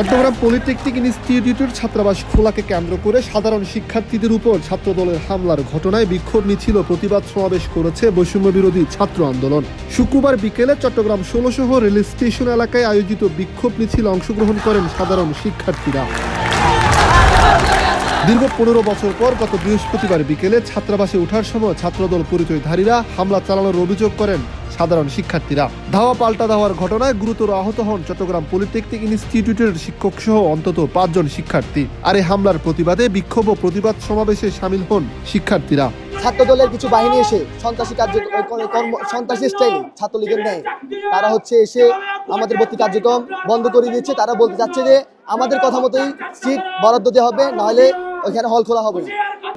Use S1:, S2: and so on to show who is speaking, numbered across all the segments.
S1: Chittagong polytechnic ইনস্টিটিউটের ছাত্রাবাস খোলাকে কেন্দ্র করে সাধারণ শিক্ষার্থীদের উপর ছাত্রদলের হামলার ঘটনায় বিক্ষোভ মিছিল ও প্রতিবাদ সমাবেশ করেছে বৈষম্য বিরোধী ছাত্র আন্দোলন। শুক্রবার বিকেলে চট্টগ্রাম ১৬ রেল স্টেশন এলাকায় আয়োজিত বিক্ষোভ মিছিলে অংশগ্রহণ করেন সাধারণ শিক্ষার্থীরা। দীর্ঘ ১৫ বছর পর গত বৃহস্পতিবার বিকেলে ছাত্রাবাসে ওঠার সময় ছাত্রদল পরিচয়ধারীরা হামলা চালানোর অভিযোগ করেন সাধারণ শিক্ষার্থীরা। ধাওয়া পাল্টা ধাওয়ার ঘটনায় গুরুতর আহত হন চট্টগ্রাম পলিটেকনিক ইনস্টিটিউটের শিক্ষক সহ অন্তত ৫ জন শিক্ষার্থী। আর এই হামলার প্রতিবাদে বিক্ষোভ ও প্রতিবাদ সমাবেশে শামিল হন শিক্ষার্থীরা।
S2: ছাত্রদলের কিছু বাহিনী এসে সন্ত্রাসী স্টাইলে ছাত্রলীগের নেয়, তারা এসে আমাদের ভর্তি কার্যক্রম বন্ধ করে দিচ্ছে। তারা বলতে চাচ্ছে যে আমাদের কথা মতোই সিট বরাদ্দ দেওয়া হবে, নাহলে ওইখানে হল খোলা হবে না।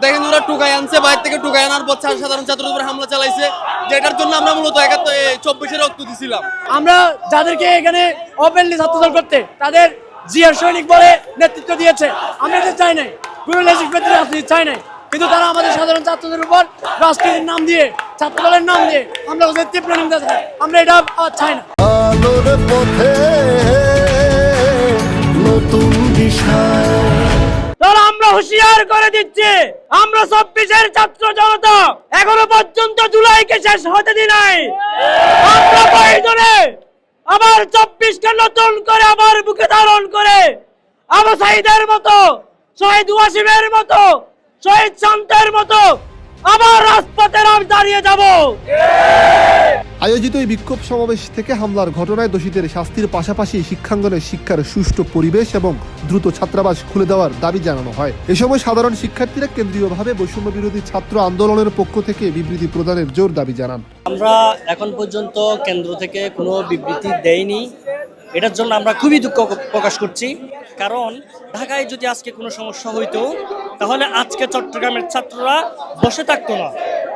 S3: দেখেন ওরা টুকাই আনছে, বাইরে থেকে টুকাই আনার পর সাধারণ ছাত্রদের উপর হামলা চালাইছে, যেটার জন্য আমরা মূলত ২৪ রক্ত দিছিলাম।
S4: আমরা যাদেরকে এখানে ওপেনলি ছাত্রদল করতে তাদের জিয়ার সৈনিক বলে নেতৃত্ব দিয়েছে, আমরা এটা চাই নাই, কোনো লেজিসলেটিভ রাজনীতি চাই নাই, কিন্তু তারা আমাদের সাধারণ ছাত্রদের উপর রাজনীতির নাম দিয়ে ছাত্রদলের নাম দিয়ে আমরা ওদের তীব্র নিন্দা চাই, আমরা এটা চাই না।
S5: আলোর পথে নতুন দিশা
S4: তারা আমরা হুঁশিয়ার করে দিচ্ছি, আমরা ২৪-এর ছাত্র জনতা এখনো পর্যন্ত জুলাইকে শেষ হতে দি নাই। আমরা প্রয়োজনে আবার ২৪কে নতুন করে আবার বুকে ধারণ করে আবু সাঈদের মতো, শহীদ ওয়াসিমের মতো, শহীদ শান্তের মতো আবার রাজপথে দাঁড়িয়ে যাব।
S1: আয়োজিত এই বিক্ষোভ সমাবেশ থেকে হামলার ঘটনায় দোষীদের শাস্তির পাশাপাশি শিক্ষাঙ্গনে শিক্ষার সুষ্ঠু পরিবেশ এবং দ্রুত ছাত্রাবাস খুলে দেওয়ার দাবি জানানো হয়। এ সময় সাধারণ শিক্ষার্থীরা কেন্দ্রীয়ভাবে বৈষম্য বিরোধী ছাত্র আন্দোলনের পক্ষ থেকে বিবৃতি প্রদানের জোর দাবি জানান।
S6: আমরা এখন পর্যন্ত কেন্দ্র থেকে কোনো বিবৃতি দেয়নি, এটার জন্য আমরা খুবই দুঃখ প্রকাশ করছি। কারণ ঢাকায় যদি আজকে কোনো সমস্যা হইতো তাহলে আজকে চট্টগ্রামের ছাত্ররা বসে থাকতো না,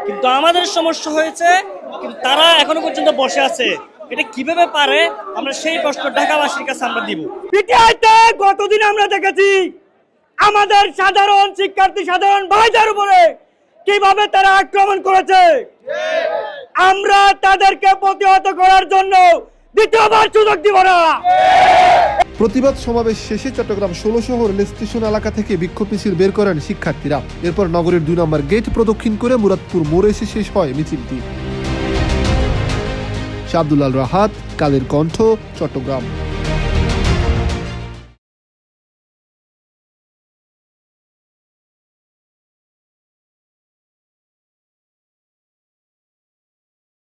S6: কিন্তু আমাদের সমস্যা হয়েছে, কিন্তু তারা এখনো পর্যন্ত বসে আছে। এটা কিভাবে পারে, আমরা সেই প্রশ্ন ঢাকাবাসীর কাছে আমরা দিব।
S4: ইতিহাসে গতদিন আমরা দেখেছি আমাদের সাধারণ শিক্ষার্থী, সাধারণ ভাইদের উপরে কিভাবে তারা আক্রমণ করেছে। আমরা তাদেরকে প্রতিহত করার জন্য দ্বিতীয়বার সুযোগ দিব না।
S1: প্রতিবাদ সমাবেশ শেষে চট্টগ্রাম ১৬ রেল স্টেশন এলাকা থেকে বিক্ষোভ মিছিল বের করেন শিক্ষার্থীরা। এরপর নগরের ২ নম্বর গেট প্রদক্ষিণ করে মুরাদপুর মোড়ে এসে শেষ হয় মিছিলটি। আব্দুল্লাহ রাহাত, কালের কণ্ঠ, চট্টগ্রাম।